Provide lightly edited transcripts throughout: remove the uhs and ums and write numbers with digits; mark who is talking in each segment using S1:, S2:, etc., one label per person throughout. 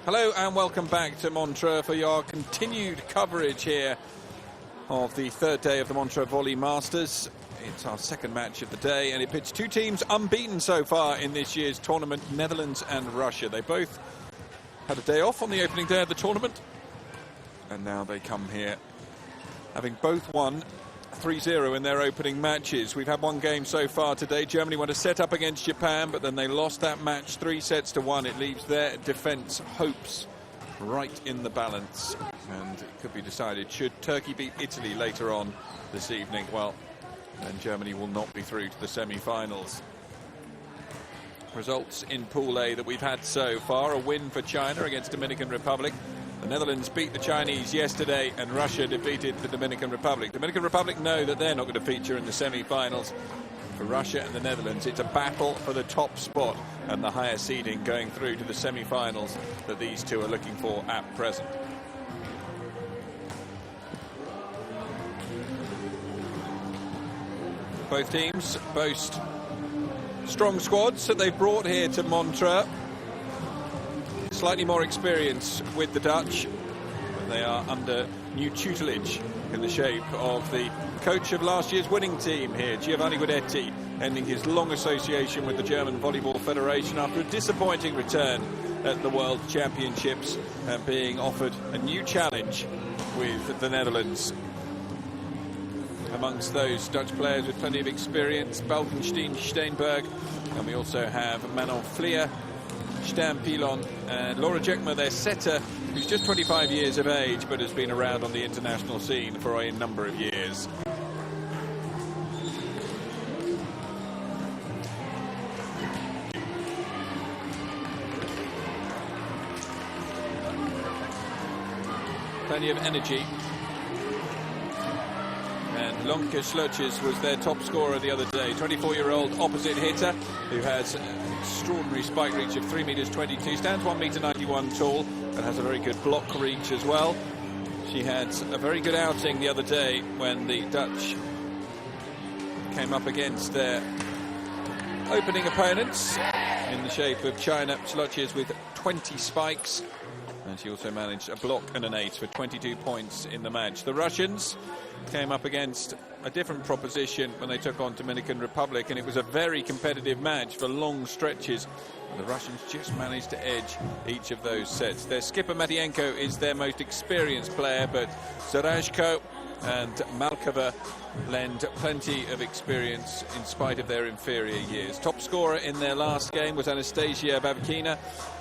S1: Hello and welcome back to Montreux for your continued coverage here of the third day of the Montreux Volley Masters. It's our second match of the day, and it pits two teams unbeaten so far in this year's tournament, Netherlands and Russia. They both had a day off on the opening day of the tournament, and now they come here having both won 3-0 in their opening matches. We've had one game so far today. Germany won a set up against Japan, but then they lost that match 3-1. It leaves their defence hopes right in the balance, and it could be decided, should Turkey beat Italy later on this evening, well, then Germany will not be through to the semi-finals. Results in Pool A that we've had so far: a win for China against Dominican Republic. The Netherlands beat the Chinese yesterday, and Russia defeated the Dominican Republic. Dominican Republic know that they're not going to feature in the semi-finals. For Russia and the Netherlands, it's a battle for the top spot and the higher seeding going through to the semi-finals that these two are looking for at present. Both teams boast strong squads that they've brought here to Montreux. Slightly more experience with the Dutch. They are under new tutelage in the shape of the coach of last year's winning team here, Giovanni Guidetti, ending his long association with the German Volleyball Federation after a disappointing return at the World Championships and being offered a new challenge with the Netherlands. Amongst those Dutch players with plenty of experience, Balkenstein, Steenberg, and we also have Manon Vlier, Stan Pilon, and Laura Jekma, their setter, who's just 25 years of age but has been around on the international scene for a number of years. Plenty of energy. And Lonke Slutjes was their top scorer the other day. 24-year-old opposite hitter who has extraordinary spike reach of 3 meters 22, stands 1 meter 91 tall, and has a very good block reach as well. She had a very good outing the other day when the Dutch came up against their opening opponents in the shape of China. Slutjes with 20 spikes, and she also managed a block and an ace for 22 points in the match. The Russians came up against a different proposition when they took on Dominican Republic, and it was a very competitive match for long stretches. The Russians just managed to edge each of those sets. Their skipper Matienko is their most experienced player, but Zarashko and Malkova lend plenty of experience in spite of their inferior years. Top scorer in their last game was Anastasia Babkina.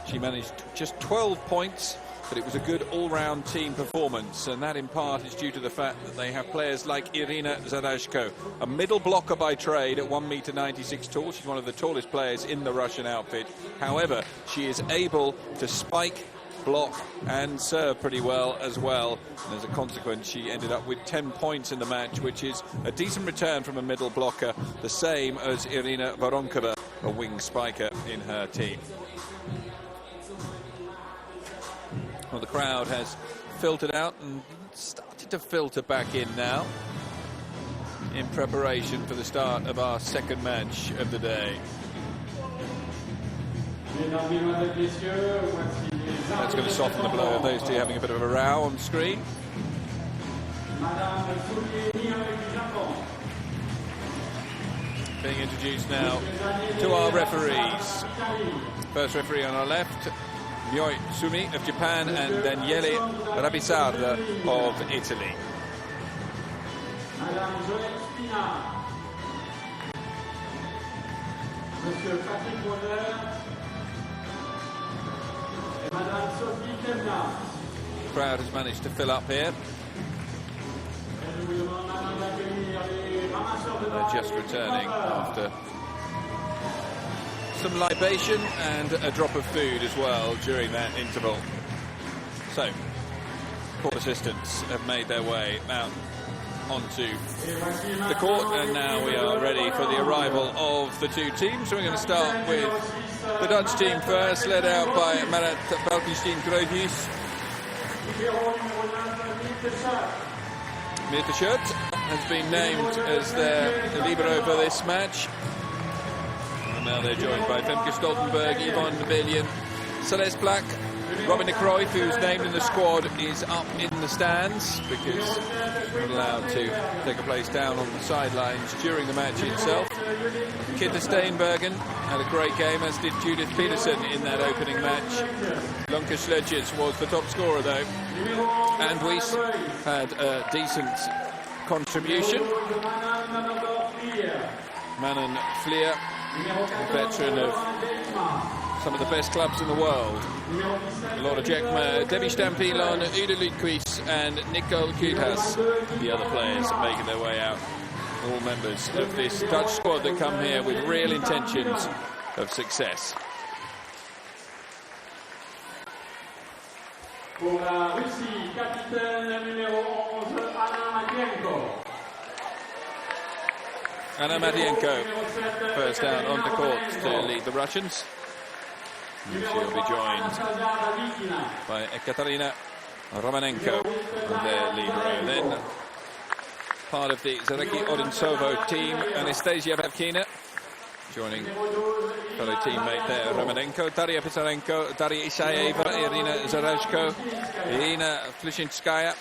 S1: She managed just 12 points, but it was a good all-round team performance, and that in part is due to the fact that they have players like Irina Zarashko, a middle blocker by trade at 1 meter 96 tall. She's one of the tallest players in the Russian outfit. However, she is able to spike, block and serve pretty well as well, and as a consequence she ended up with 10 points in the match, which is a decent return from a middle blocker, the same as Irina Voronkova, a wing spiker in her team. Well, the crowd has filtered out and started to filter back in now in preparation for the start of our second match of the day. That's going to soften the blow of those two having a bit of a row on screen. Being introduced now to our referees. First referee on our left, Myoi Sumi of Japan, and Daniele Rabisarda of Italy. The crowd has managed to fill up here. They're just returning after some libation and a drop of food as well during that interval. So, court assistants have made their way out onto the court, and now we are ready for the arrival of the two teams. So we're going to start with the Dutch team first, led out by Marat Balkenstein-Groothuis. Mirta Schut has been named as their libero for this match. And now they're joined by Femke Stoltenberg, Yvonne Bellion, Celeste Black, Robin de Cruyff, who's named in the squad, is up in the stands because he's not allowed to take a place down on the sidelines during the match itself. Kitta Steenbergen had a great game, as did Judith Peterson in that opening match. Lunka Sledges was the top scorer though, and Weiss had a decent contribution. Manon Fleer, a veteran of some of the best clubs in the world. Laura Jekma, Debbie Stampilon, Uda Lundqvist and Nicole Kutas, the other players making their way out. All members of this Dutch squad that come here with real intentions of success.
S2: Pour la Russie, capitaine numéro 11, Anna Madienko.
S1: Anna Madienko, first down on the court to lead the Russians. And she'll be joined by Ekaterina Romanenko on their libero. Then part of the Zareki Odintsovo team, Anastasia Vavkina, joining fellow teammate there, Romanenko, Daria Pisarenko, Daria Isayeva, Irina Zarashko, Irina Flishinskaya,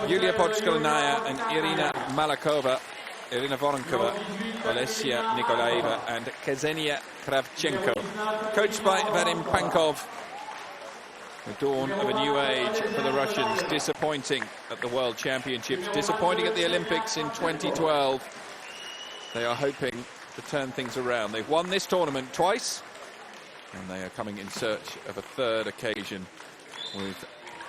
S1: Yulia Podskolanaya and Irina Malakova, Irina Voronkova, Alessia Nikolaeva and Ksenia Kravchenko. Coached by Vadim Pankov. The dawn of a new age for the Russians. Disappointing at the World Championships, disappointing at the Olympics in 2012. They are hoping to turn things around. They've won this tournament twice, and they are coming in search of a third occasion with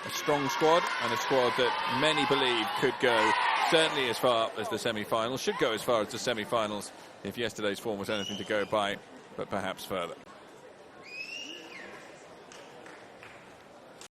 S1: a strong squad, and a squad that many believe could go certainly as far as the semi-finals, should go as far as the semi-finals if yesterday's form was anything to go by, but perhaps further.